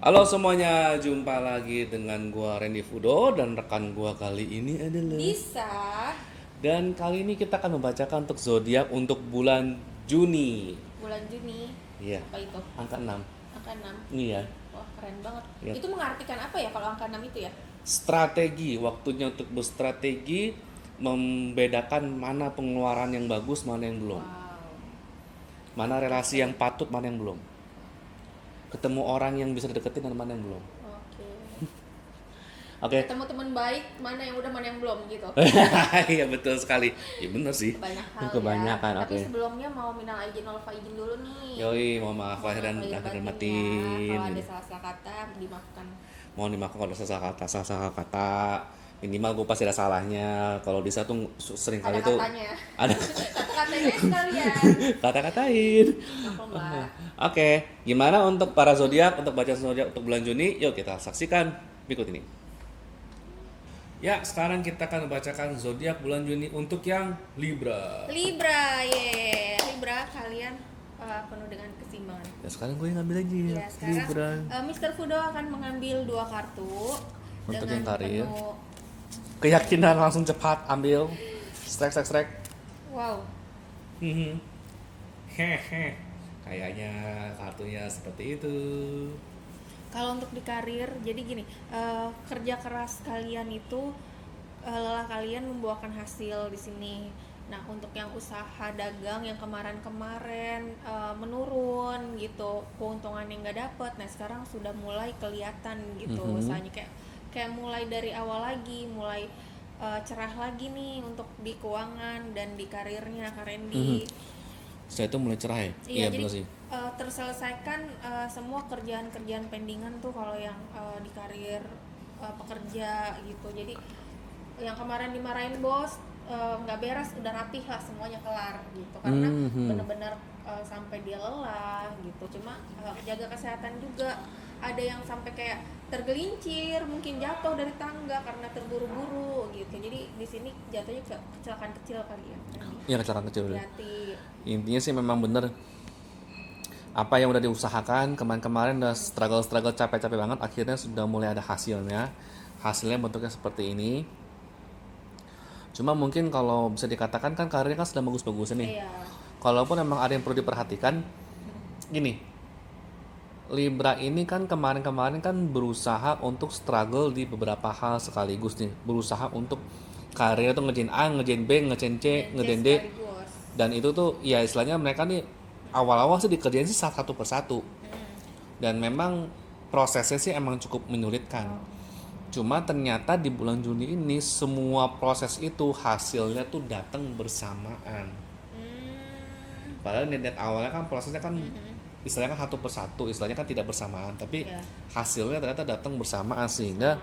Halo semuanya, jumpa lagi dengan gua Randy Fudo dan rekan gua kali ini adalah. Bisa. Dan kali ini kita akan membacakan untuk zodiak untuk bulan Juni. Bulan Juni. Iya, Apa itu? angka 6. Angka 6. Iya, Wah, keren banget. iya. Itu mengartikan apa ya kalau angka 6 itu ya? Strategi, waktunya untuk berstrategi, membedakan mana pengeluaran yang bagus, mana yang belum. Wow. Mana relasi Oke. yang patut, mana yang belum. Ketemu orang yang bisa dideketin dan mana yang belum. Oke. Oke. Ketemu teman baik, mana yang udah, mana yang belum gitu. Iya betul sekali. Iya bener sih. Banyak hal ya. Kebanyakan, Tapi oke. sebelumnya mau minal aijin wal faizin dulu nih. Yoi, mohon maaf lahir Mohon dan maaf lahir akhir batin ya. batin. Kalau ada salah-salah kata dimaafkan. Mohon dimaafkan kalau ada salah kata. Minimal gue pasti ada salahnya. Kalau bisa tuh sering Ada kali tuh katanya. ada Kata-katanya sekalian. kata-katain. Aku mbak. Oke, gimana untuk para zodiak untuk baca zodiak untuk bulan Juni? Yuk kita saksikan berikut ini. Ya, sekarang kita akan membacakan zodiak bulan Juni untuk yang Libra. Libra, ye. Libra kalian penuh dengan keseimbangan. Ya sekarang gue ngambil aja ya, Ya, sekarang Libra. Mr. Fudo akan mengambil dua kartu Untuk dengan yang karir. penuh Keyakinan langsung cepat ambil. Strek. wow. Mhm. Hehe. Kayaknya kartunya seperti itu. Kalau untuk di karir, jadi gini, kerja keras kalian itu lelah kalian membuahkan hasil di sini. Nah, untuk yang usaha dagang yang kemarin-kemarin menurun gitu, keuntungannya nggak dapet. Nah, sekarang sudah mulai kelihatan gitu Mhm. usahanya kayak mulai dari awal lagi, mulai cerah lagi nih untuk di keuangan dan di karirnya Kak Mhm. Randy. Setelah itu mulai cerah ya? Iya, Iya jadi benar sih. terselesaikan semua kerjaan-kerjaan pendingan tuh kalau yang di karir pekerja gitu. Jadi yang kemarin dimarahin bos nggak beres, udah rapih lah semuanya kelar gitu. Karena Mhm. bener-bener sampai dia lelah gitu. Cuma jaga kesehatan juga. Ada yang sampai kayak tergelincir, mungkin jatuh dari tangga karena terburu-buru gitu. Jadi di sini jatuhnya ke kecelakaan kecil kali ya. Iya kecelakaan kecil. Hati-hati. Intinya sih memang bener apa yang udah diusahakan kemarin-kemarin udah struggle capek-capek banget akhirnya sudah mulai ada hasilnya bentuknya seperti ini. Cuma mungkin kalau bisa dikatakan kan karirnya kan sedang bagus-bagusnya nih. Iya. Kalaupun memang ada yang perlu diperhatikan, gini, Libra ini kan kemarin-kemarin kan berusaha untuk struggle di beberapa hal sekaligus nih. Berusaha untuk karir tuh ngerjain A, ngerjain B, ngerjain C, Dan C ngerjain D. sekaligus. Dan itu tuh ya istilahnya mereka nih awal-awal sih dikerjain sih satu persatu. Dan memang prosesnya sih emang cukup menyulitkan. Cuma ternyata di bulan Juni ini semua proses itu hasilnya tuh datang bersamaan. Padahal niat awalnya kan prosesnya kan istilahnya kan satu persatu, istilahnya kan tidak bersamaan, tapi Ya. hasilnya ternyata datang bersamaan sehingga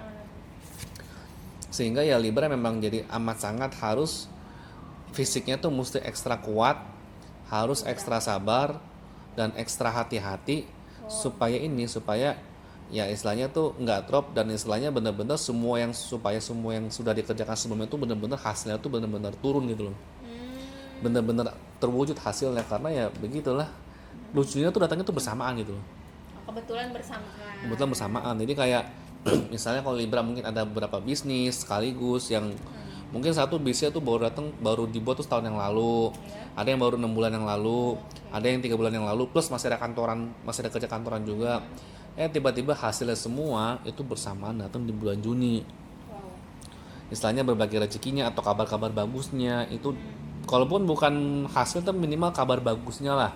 ya Libra memang jadi amat sangat harus fisiknya tuh mesti ekstra kuat, harus ekstra sabar dan ekstra hati-hati supaya ya istilahnya tuh nggak drop dan istilahnya benar-benar semua yang sudah dikerjakan sebelumnya tuh benar-benar hasilnya tuh benar-benar turun gitu loh, benar-benar terwujud hasilnya karena ya begitulah lucunya tuh datangnya tuh bersamaan gitu loh. Kebetulan bersamaan. Kebetulan bersamaan jadi kayak misalnya kalau Libra mungkin ada beberapa bisnis sekaligus yang mungkin satu bisnisnya tuh baru dibuat tuh setahun yang lalu, Ya. ada yang baru 6 bulan yang lalu, Oke. ada yang 3 bulan yang lalu, plus masih ada kerja kantoran juga. Tiba-tiba hasilnya semua itu bersamaan datang di bulan Juni. Wow. Istilahnya berbagi rezekinya atau kabar-kabar bagusnya itu, kalaupun bukan hasil tapi minimal kabar bagusnya lah,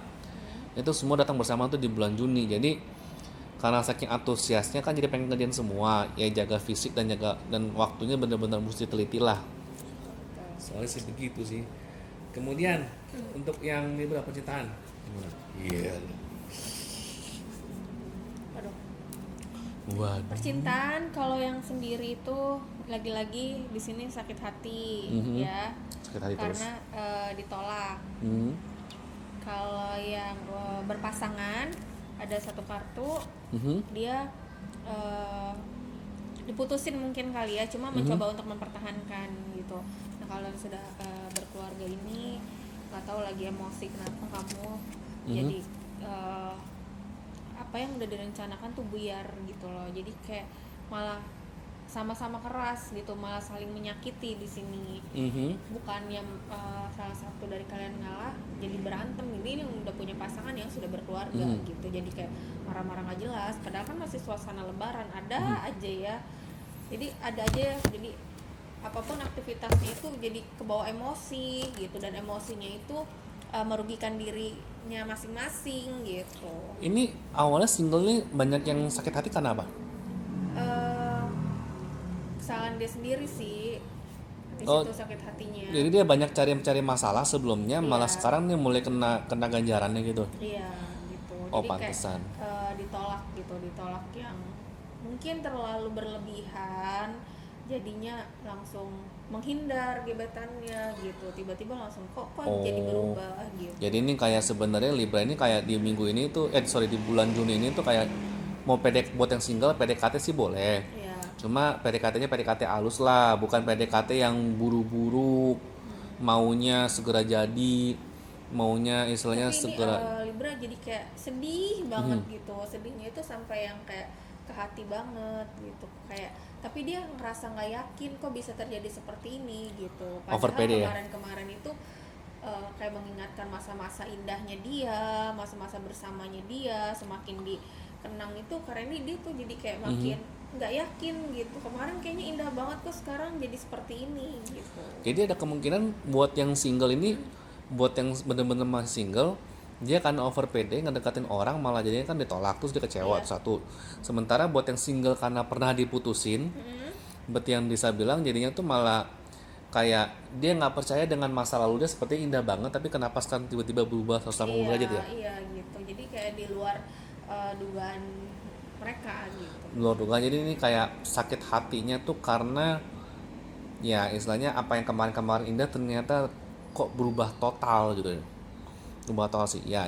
itu semua datang bersama tuh di bulan Juni. Jadi karena saking antusiasnya kan jadi pengen ngerjain semua ya, jaga fisik dan waktunya benar-benar mesti teliti lah, soalnya sih begitu sih. Kemudian untuk yang Libra percintaan gimana? Iya. Aduh. Waduh. Percintaan kalau yang sendiri itu lagi-lagi di sini sakit hati ya. Sakit hati terus. Karena ditolak. Hmm. Kalau yang berpasangan ada satu kartu Mhm. dia eh, diputusin mungkin kali ya, cuma mencoba untuk mempertahankan gitu. Nah, kalau yang sudah berkeluarga ini nggak tahu lagi emosi kenapa kamu jadi apa apa yang udah direncanakan tuh buyar gitu loh. Jadi kayak malah sama-sama keras gitu, malah saling menyakiti di sini. Bukan yang salah satu dari kalian ngalah jadi berantem. Ini yang udah punya pasangan yang sudah berkeluarga gitu, jadi kayak marah-marah nggak jelas, padahal kan masih suasana lebaran, ada aja ya, jadi ada aja ya. Jadi apapun aktivitasnya itu jadi kebawa emosi gitu, dan emosinya itu merugikan dirinya masing-masing gitu. Ini awalnya single nih banyak yang sakit hati karena apa? Eh, Kesalahan dia sendiri sih di Oh, situ sakit hatinya. jadi dia banyak cari masalah sebelumnya, malah Iya. sekarang nih mulai kena ganjarannya gitu. Iya gitu. Oh, Jadi kayak pantesan. ditolak gitu, ditolak yang mungkin terlalu berlebihan, jadinya langsung menghindar gebetannya gitu. Tiba-tiba langsung kok jadi Oh. berubah gitu. Jadi ini kayak sebenarnya Libra ini kayak di minggu ini tuh di bulan Juni ini tuh kayak mau buat yang single PDKT sih boleh. Iya. Cuma PDKT-nya PDKT halus lah, bukan PDKT yang buru-buru, maunya segera jadi, maunya istilahnya Tapi ini segera. Libra jadi kayak sedih banget gitu. Sedihnya itu sampai yang kayak ke hati banget gitu. Kayak tapi dia ngerasa nggak yakin kok bisa terjadi seperti ini gitu. Over Padahal pede ya. kemarin-kemarin itu kayak mengingatkan masa-masa indahnya dia, masa-masa bersamanya dia, semakin dikenang itu karena ini dia tuh jadi kayak makin nggak yakin gitu. Kemarin kayaknya indah banget kok, sekarang jadi seperti ini gitu. Jadi ada kemungkinan buat yang single ini, buat yang bener-bener masih single, dia karena over pede ngedekatin orang malah jadinya kan ditolak, terus dia kecewa. Iya. Satu. Sementara buat yang single karena pernah diputusin, berarti yang bisa bilang jadinya tuh malah kayak dia nggak percaya dengan masa lalu dia seperti indah banget, tapi kenapa sekarang tiba-tiba berubah 180 derajat ya? Iya gitu. Jadi kayak di luar dugaan mereka gitu. Luar dugaan. Jadi ini kayak sakit hatinya tuh karena ya istilahnya apa yang kemarin-kemarin indah ternyata kok berubah total gitu ya. Berubah total sih. Ya.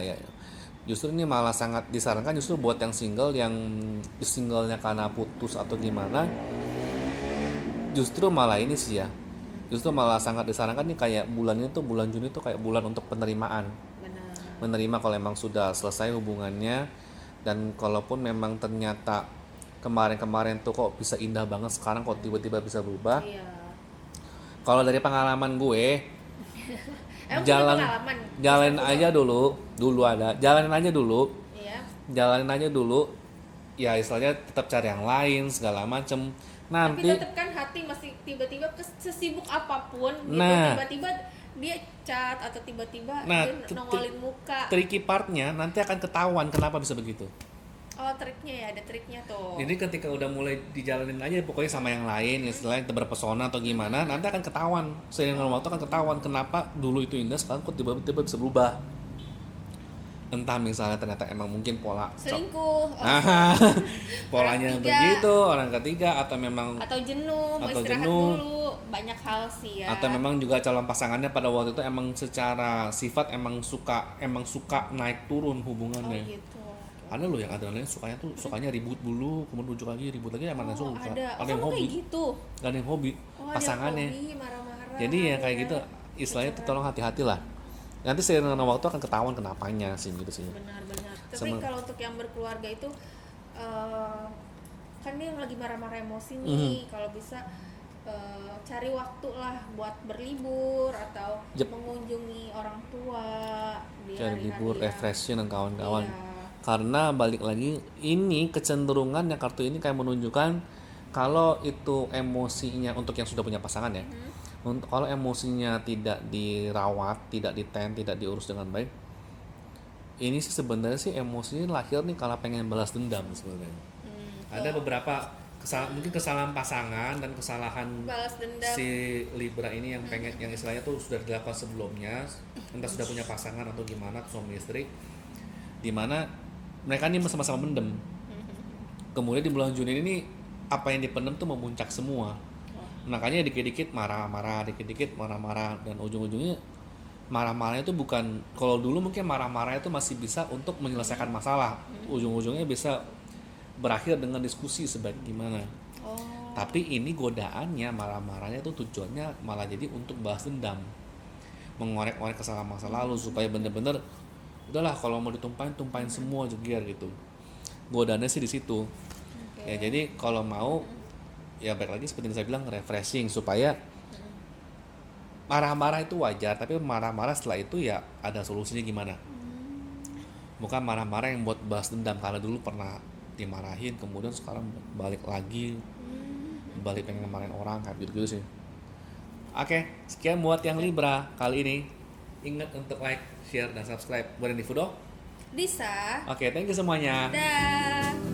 Justru ini malah sangat disarankan justru buat yang singlenya karena putus atau gimana. Justru malah ini sih ya. Justru malah sangat disarankan nih kayak bulannya tuh bulan Juni tuh kayak bulan untuk penerimaan. Benar. Menerima kalau emang sudah selesai hubungannya, dan kalaupun memang ternyata kemarin-kemarin tuh kok bisa indah banget, sekarang kok tiba-tiba bisa berubah. Iya. Kalau dari pengalaman gue, Emang jalan punya pengalaman? jalanin Bisa aja dulu ada jalanin aja dulu Iya. jalanin aja dulu ya, istilahnya tetap cari yang lain segala macem Tapi nanti. tetap kan hati masih tiba-tiba sesibuk apapun gitu, Nah. tiba-tiba dia chat atau tiba-tiba Nah, dia nongolin muka. tricky partnya nanti akan ketahuan kenapa bisa begitu. Oh, triknya ya, ada triknya tuh. Jadi ketika udah mulai dijalanin aja pokoknya sama yang lain, istilahnya berpesona atau gimana, nanti akan ketahuan. Seiring dengan waktu akan ketahuan kenapa dulu itu indah, sekarang kok tiba-tiba bisa berubah. Entah misalnya ternyata emang mungkin pola Selingkuh. polanya Orang ketiga. begitu, orang ketiga, atau memang Atau jenuh, mau Atau istirahat jenuh. dulu. Banyak hal sih ya. atau memang juga calon pasangannya pada waktu itu emang secara sifat emang suka naik turun Oh hubungannya. gitu. Ada loh yang adrenalin sukanya ribut dulu, kemudian ribut lagi emang langsung suka. Ada. Ada yang Kamu hobi. kayak gitu. Ada yang hobi Oh, pasangannya. ada hobi, marah-marah. Jadi ya kayak gitu, istilahnya tuh tolong hati-hati lah. Nanti seiring dengan waktu akan ketahuan kenapanya sih gitu sih. Benar-benar. Tapi kalau untuk yang berkeluarga itu kan dia yang lagi marah-marah emosi nih. Kalau bisa cari waktu lah buat berlibur atau Yep. mengunjungi orang tua di Cari hari-hari libur, yang- refreshing dan kawan-kawan. Iya. Karena balik lagi ini kecenderungan yang kartu ini kayak menunjukkan kalau itu emosinya untuk yang sudah punya pasangan ya. Untuk kalau emosinya tidak dirawat, tidak ditend, tidak diurus dengan baik. Ini sih sebenarnya sih emosinya lahir nih kalau pengen balas dendam sebenarnya. Ada beberapa mungkin kesalahan pasangan dan kesalahan Balas dendam. si Libra ini yang pengen yang istilahnya tuh sudah dilakukan sebelumnya, entah sudah punya pasangan atau gimana, suami istri, dimana mereka ini sama-sama mendem. Kemudian di bulan Juni ini apa yang dipendam tuh memuncak semua. Makanya dikit-dikit marah-marah, dikit-dikit marah-marah, dan ujung-ujungnya marah-marahnya itu bukan, kalau dulu mungkin marah-marah itu masih bisa untuk menyelesaikan masalah, ujung-ujungnya bisa berakhir dengan diskusi sebaik gimana. Oh. Tapi ini godaannya, marah-marahnya itu tujuannya malah jadi untuk balas dendam, mengorek-orek kesalahan masa lalu supaya bener-bener udahlah kalau mau tumpahin semua jeger gitu. godaannya sih di situ. Oke. Ya jadi kalau mau ya baik lagi seperti yang saya bilang refreshing supaya marah-marah itu wajar, tapi marah-marah setelah itu ya ada solusinya gimana. Bukan marah-marah yang buat balas dendam karena dulu pernah dimarahin kemudian sekarang balik lagi balik pengen marahin orang kayak gitu sih. Oke, sekian buat yang Libra kali ini. Ingat untuk like, share, dan subscribe buat yang di Fudo. Bisa. Oke, thank you semuanya. Dah.